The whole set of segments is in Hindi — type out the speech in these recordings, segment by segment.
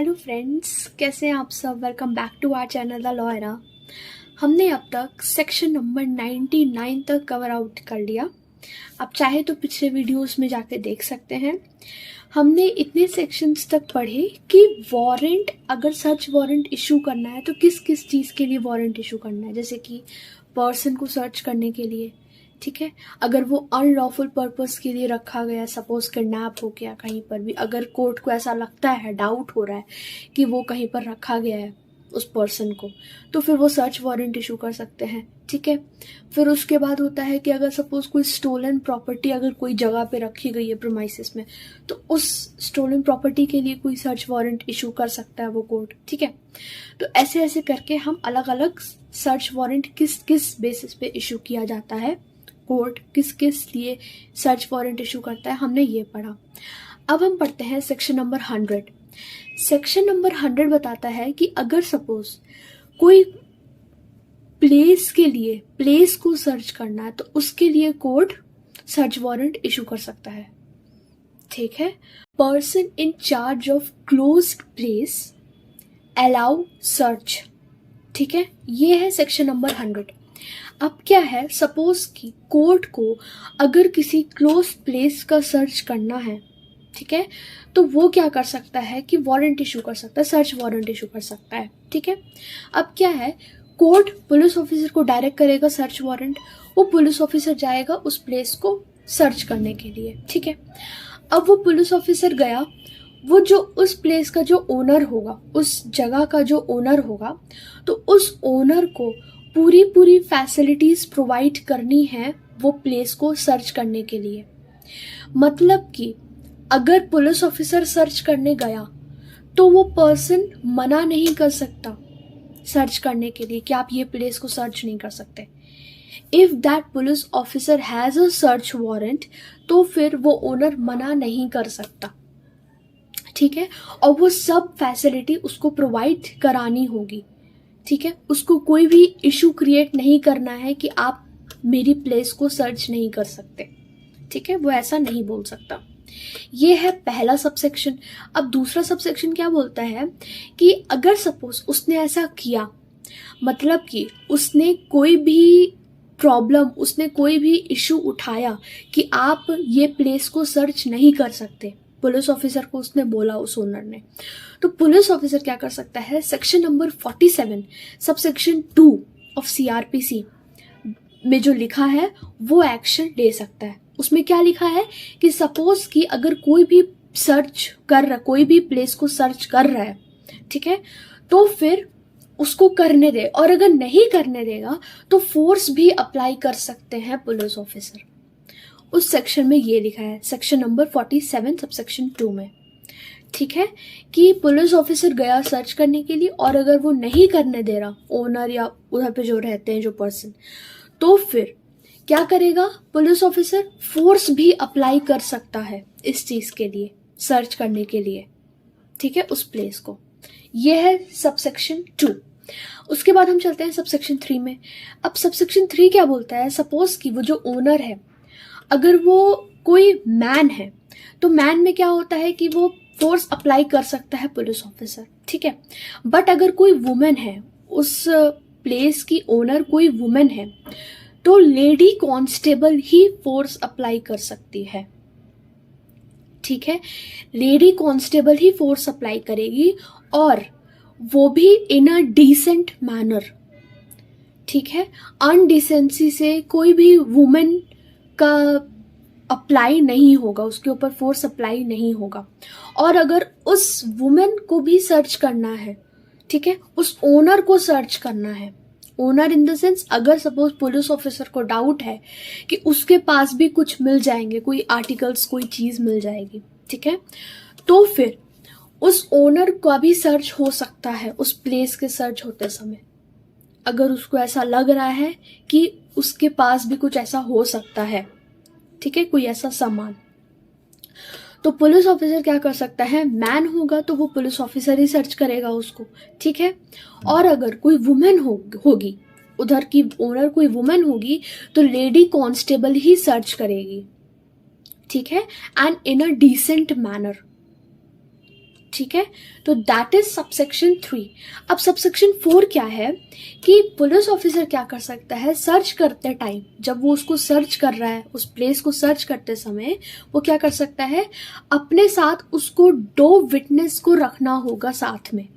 हेलो फ्रेंड्स, कैसे हैं आप सब। Welcome back to our channel the लॉयरा। हमने अब तक सेक्शन नंबर 99 तक कवर आउट कर लिया। आप चाहे तो पिछले वीडियोस में जाके देख सकते हैं। हमने इतने सेक्शंस तक पढ़े कि वारंट, अगर सर्च वारंट इशू करना है तो किस किस चीज़ के लिए वारंट इशू करना है। जैसे कि पर्सन को सर्च करने के लिए, ठीक है, अगर वो अनलॉफुल पर्पस के लिए रखा गया, सपोज किडनैप हो गया कहीं पर भी, अगर कोर्ट को ऐसा लगता है, डाउट हो रहा है कि वो कहीं पर रखा गया है उस पर्सन को, तो फिर वो सर्च वारंट इशू कर सकते हैं, ठीक है। फिर उसके बाद होता है कि अगर सपोज कोई स्टोलन प्रॉपर्टी अगर कोई जगह पे रखी गई है प्रीमाइसेस में, तो उस स्टोलन प्रॉपर्टी के लिए कोई सर्च वारंट इशू कर सकता है वो कोर्ट, ठीक है। तो ऐसे ऐसे करके हम अलग अलग सर्च वारंट किस किस बेसिस पे इशू किया जाता है, कोर्ट किस किस लिए सर्च वारंट इशू करता है, हमने ये पढ़ा। अब हम पढ़ते हैं सेक्शन नंबर 100। सेक्शन नंबर 100 बताता है कि अगर सपोज कोई प्लेस के लिए, प्लेस को सर्च करना है, तो उसके लिए कोर्ट सर्च वारंट इशू कर सकता है, ठीक है। Person in charge of closed place allow search, ठीक है। ये है सेक्शन नंबर 100। अब क्या है, सपोज कि कोर्ट को अगर किसी क्लोज प्लेस का सर्च करना है, ठीक है, तो वो क्या कर सकता है कि वारंट इशू कर सकता है, सर्च वारंट इशू कर सकता है, ठीक है। अब क्या है, कोर्ट पुलिस ऑफिसर को डायरेक्ट करेगा सर्च वारंट, वो पुलिस ऑफिसर जाएगा उस प्लेस को सर्च करने के लिए, ठीक है। अब वो पुलिस ऑफिसर गया, वो जो उस प्लेस का जो ओनर होगा, उस जगह का जो ओनर होगा, तो उस ओनर को पूरी पूरी फैसिलिटीज प्रोवाइड करनी है वो प्लेस को सर्च करने के लिए। मतलब कि अगर पुलिस ऑफिसर सर्च करने गया तो वो पर्सन मना नहीं कर सकता सर्च करने के लिए कि आप ये प्लेस को सर्च नहीं कर सकते। If that police officer has a search warrant, तो फिर वो ओनर मना नहीं कर सकता, ठीक है। और वो सब फैसिलिटी उसको प्रोवाइड करानी होगी, ठीक है। उसको कोई भी इशू क्रिएट नहीं करना है कि आप मेरी प्लेस को सर्च नहीं कर सकते, ठीक है, वो ऐसा नहीं बोल सकता। ये है पहला सबसेक्शन। अब दूसरा सबसेक्शन क्या बोलता है कि अगर सपोज उसने ऐसा किया, मतलब कि उसने कोई भी प्रॉब्लम, उसने कोई भी इशू उठाया कि आप ये प्लेस को सर्च नहीं कर सकते, पुलिस ऑफिसर को उसने बोला उस ओनर ने, तो पुलिस ऑफिसर क्या कर सकता है, section number 47 subsection 2 of CrPC में जो लिखा है वो एक्शन ले सकता है। उसमें क्या लिखा है कि सपोज कि अगर कोई भी सर्च कर रहा, कोई भी प्लेस को सर्च कर रहा है, ठीक है, तो फिर उसको करने दे, और अगर नहीं करने देगा तो फोर्स भी अप्लाई कर सकते हैं पुलिस ऑफिसर। उस सेक्शन में ये लिखा है, सेक्शन नंबर 47 सबसेक्शन 2 में, ठीक है, कि पुलिस ऑफिसर गया सर्च करने के लिए, और अगर वो नहीं करने दे रहा ओनर या उधर पे जो रहते हैं जो पर्सन, तो फिर क्या करेगा पुलिस ऑफिसर, फोर्स भी अप्लाई कर सकता है इस चीज के लिए, सर्च करने के लिए, ठीक है, उस प्लेस को। यह है सबसेक्शन 2। उसके बाद हम चलते हैं सबसेक्शन 3 में। अब सबसेक्शन 3 क्या बोलता है, सपोज कि वो जो ओनर है, अगर वो कोई मैन है, तो मैन में क्या होता है कि वो फोर्स अप्लाई कर सकता है पुलिस ऑफिसर, ठीक है। बट अगर कोई वुमेन है, उस प्लेस की ओनर कोई वुमेन है, तो लेडी कांस्टेबल ही फोर्स अप्लाई कर सकती है, ठीक है। लेडी कांस्टेबल ही फोर्स अप्लाई करेगी, और वो भी इन अ डिसेंट मैनर, ठीक है। अनडिसेंसी से कोई भी वुमेन का अप्लाई नहीं होगा, उसके ऊपर फोर्स अप्लाई नहीं होगा। और अगर उस वुमेन को भी सर्च करना है, ठीक है, उस ओनर को सर्च करना है, ओनर इन द सेंस, अगर सपोज पुलिस ऑफिसर को डाउट है कि उसके पास भी कुछ मिल जाएंगे, कोई आर्टिकल्स, कोई चीज मिल जाएगी, ठीक है, तो फिर उस ओनर का भी सर्च हो सकता है उस प्लेस के सर्च होते समय, अगर उसको ऐसा लग रहा है कि उसके पास भी कुछ ऐसा हो सकता है, ठीक है, कोई ऐसा सामान। तो पुलिस ऑफिसर क्या कर सकता है, मैन होगा तो वो पुलिस ऑफिसर ही सर्च करेगा उसको, ठीक है। और अगर कोई वुमेन होगी, उधर की ओनर कोई वुमेन होगी, तो लेडी कांस्टेबल ही सर्च करेगी, ठीक है, and in a decent manner, ठीक है, तो दैट इज सबसेक्शन 3। अब सबसेक्शन 4 क्या है कि पुलिस ऑफिसर क्या कर सकता है, सर्च करते टाइम, जब वो उसको सर्च कर रहा है, उस प्लेस को सर्च करते समय वो क्या कर सकता है, अपने साथ उसको 2 विटनेस को रखना होगा साथ में।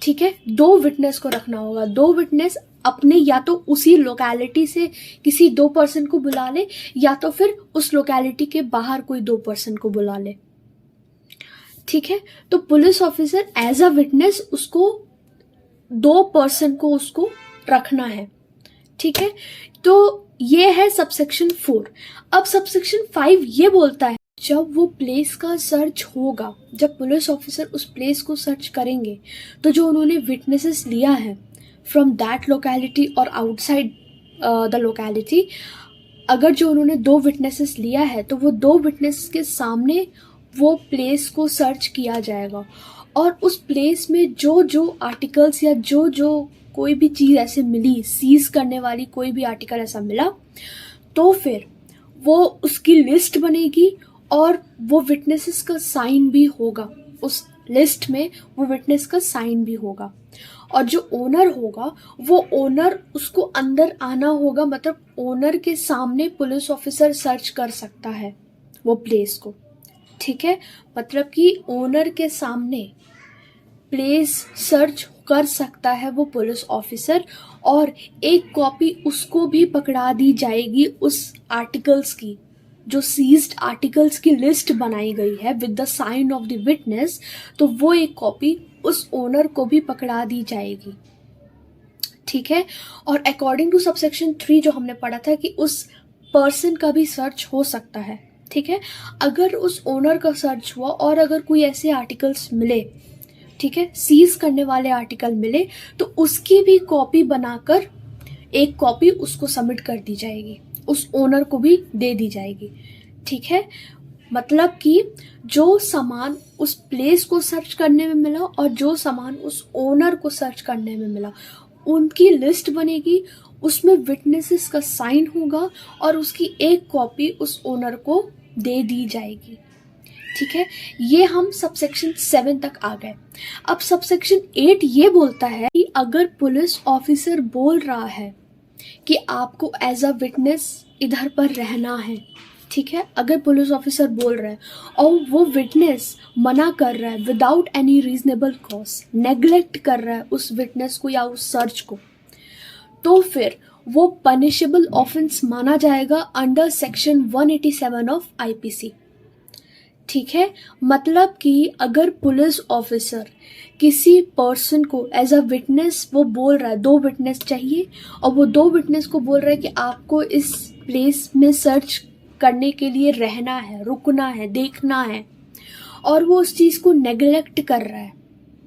ठीक है, 2 विटनेस को रखना होगा। 2 विटनेस अपने या तो उसी लोकेलिटी से किसी 2 पर्सन को बुला ले, या तो फिर उस लोकेलिटी के बाहर कोई 2 पर्सन को बुला ले। ठीक है, तो police officer as a witness उसको 2 पर्सन को उसको रखना है। ठीक है, तो ये है सबसेक्शन 4। अब सबसेक्शन 5 ये बोलता है जब वो प्लेस का सर्च होगा, जब पुलिस ऑफिसर उस प्लेस को सर्च करेंगे, तो जो उन्होंने विटनेसेस लिया है फ्रॉम दैट लोकेलिटी और आउटसाइड द लोकेलिटी, अगर जो उन्होंने 2 विटनेसेस लिया है तो वो 2 विटनेसेस के सामने वो प्लेस को सर्च किया जाएगा, और उस प्लेस में जो जो आर्टिकल्स या जो जो कोई भी चीज़ ऐसे मिली, सीज करने वाली कोई भी आर्टिकल ऐसा मिला, तो फिर वो उसकी लिस्ट बनेगी और वो विटनेसेस का साइन भी होगा। उस लिस्ट में वो विटनेस का साइन भी होगा, और जो ओनर होगा वो ओनर उसको अंदर आना होगा, मतलब ओनर के सामने पुलिस ऑफिसर सर्च कर सकता है वो प्लेस को। ठीक है, मतलब कि ओनर के सामने प्लेस सर्च कर सकता है वो पुलिस ऑफिसर, और एक कॉपी उसको भी पकड़ा दी जाएगी उस आर्टिकल्स की, जो सीज्ड आर्टिकल्स की लिस्ट बनाई गई है with the sign of the witness, तो वो एक कॉपी उस ओनर को भी पकड़ा दी जाएगी। ठीक है, और अकॉर्डिंग टू सबसेक्शन 3 जो हमने पढ़ा था कि उस पर्सन का भी सर्च हो सकता है। ठीक है, अगर उस ओनर का सर्च हुआ और अगर कोई ऐसे आर्टिकल्स मिले, ठीक है, सीज करने वाले आर्टिकल मिले, तो उसकी भी कॉपी बनाकर एक कॉपी उसको सबमिट कर दी जाएगी, उस ओनर को भी दे दी जाएगी। ठीक है, मतलब कि जो सामान उस प्लेस को सर्च करने में मिला और जो सामान उस ओनर को सर्च करने में मिला, उनकी लिस्ट बनेगी, उसमें विटनेसेस का साइन होगा और उसकी एक कॉपी उस ओनर को दे दी जाएगी। ठीक है, ये हम सबसेक्शन 7 तक आ गए। अब सबसेक्शन 8 ये बोलता है कि अगर पुलिस ऑफिसर बोल रहा है कि आपको एज अ विटनेस इधर पर रहना है, ठीक है, अगर पुलिस ऑफिसर बोल रहा है और वो विटनेस मना कर रहा है without any reasonable cause, neglect कर रहा है उस विटनेस को या उस सर्च को, तो फिर वो पनिशेबल ऑफेंस माना जाएगा अंडर सेक्शन 187 ऑफ आईपीसी। ठीक है, मतलब कि अगर पुलिस ऑफिसर किसी पर्सन को एज अ विटनेस वो बोल रहा है, 2 विटनेस चाहिए, और वो 2 विटनेस को बोल रहा है कि आपको इस प्लेस में सर्च करने के लिए रहना है, रुकना है, देखना है, और वो उस चीज़ को नेग्लेक्ट कर रहा है,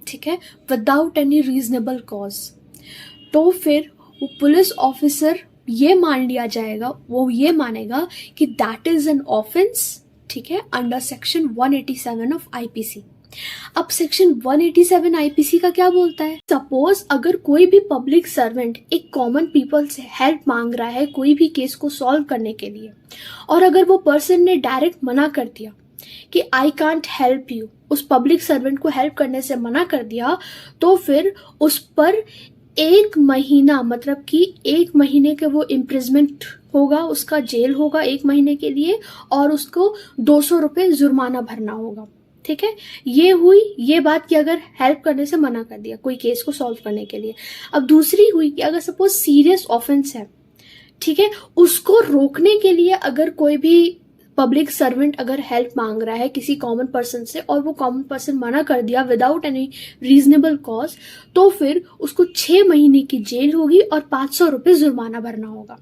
ठीक है, विदाउट एनी रीजनेबल कॉज, तो फिर वो पुलिस ऑफिसर ये मान लिया जाएगा, वो ये मानेगा कि दैट इज एन ऑफेंस, ठीक है, अंडर सेक्शन 187 ऑफ आईपीसी। अब सेक्शन 187 आईपीसी का क्या बोलता है? सपोज अगर कोई भी पब्लिक सर्वेंट एक कॉमन पीपल से हेल्प मांग रहा है कोई भी केस को सॉल्व करने के लिए, और अगर वो पर्सन ने डायरेक्ट मना कर दिया कि आई कांट हेल्प यू, उस पब्लिक सर्वेंट को हेल्प करने से मना कर दिया, तो फिर उस पर 1 महीना, मतलब कि 1 महीने के वो इम्प्रिजमेंट होगा, उसका जेल होगा 1 महीने के लिए, और उसको 200 रुपये जुर्माना भरना होगा। ठीक है, ये हुई ये बात कि अगर हेल्प करने से मना कर दिया कोई केस को सॉल्व करने के लिए। अब दूसरी हुई कि अगर सपोज सीरियस ऑफेंस है, ठीक है, उसको रोकने के लिए अगर कोई भी पब्लिक सर्वेंट अगर हेल्प मांग रहा है किसी कॉमन पर्सन से और वो कॉमन पर्सन मना कर दिया विदाउट एनी रीजनेबल कॉज, तो फिर उसको 6 महीने की जेल होगी और 500 रुपये जुर्माना भरना होगा।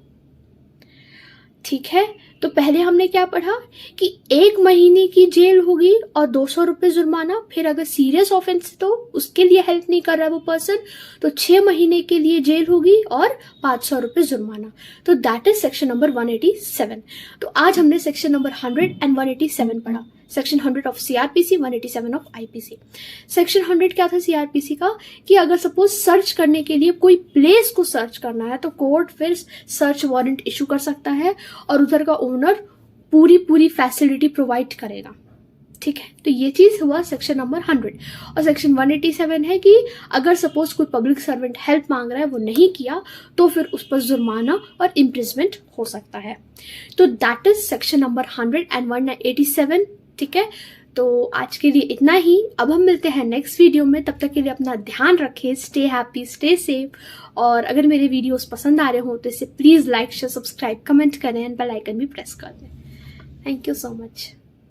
ठीक है, तो पहले हमने क्या पढ़ा कि 1 महीने की जेल होगी और 200 रुपये जुर्माना, फिर अगर सीरियस ऑफेंस तो उसके लिए हेल्प नहीं कर रहा है वो पर्सन, तो 6 महीने के लिए जेल होगी और 500 रुपये जुर्माना। तो दैट इज सेक्शन नंबर 187। तो आज हमने सेक्शन नंबर 100 एंड 187 पढ़ा। Section 100 of CrPC, 187 of IPC. Section 100 क्या था सीआरपीसी का कि अगर सपोज सर्च करने के लिए कोई प्लेस को सर्च करना है तो कोर्ट फिर सर्च वारंट इशू कर सकता है और उधर का ओनर पूरी फैसिलिटी प्रोवाइड करेगा। ठीक है, तो ये चीज़ हुआ सेक्शन नंबर 100। और सेक्शन 187 है कि अगर सपोज कोई पब्लिक सर्वेंट हेल्प मांग रहा है, वो नहीं किया, तो फिर उस पर जुर्माना और इम्प्रिजमेंट हो सकता है। तो that is section number 100 and 187। ठीक है, तो आज के लिए इतना ही। अब हम मिलते हैं नेक्स्ट वीडियो में, तब तक के लिए अपना ध्यान रखें, स्टे हैप्पी, स्टे सेफ। और अगर मेरे वीडियोस पसंद आ रहे हो तो इसे please like, share, subscribe, comment करें एंड बेल आइकन भी प्रेस कर दें। Thank you so much.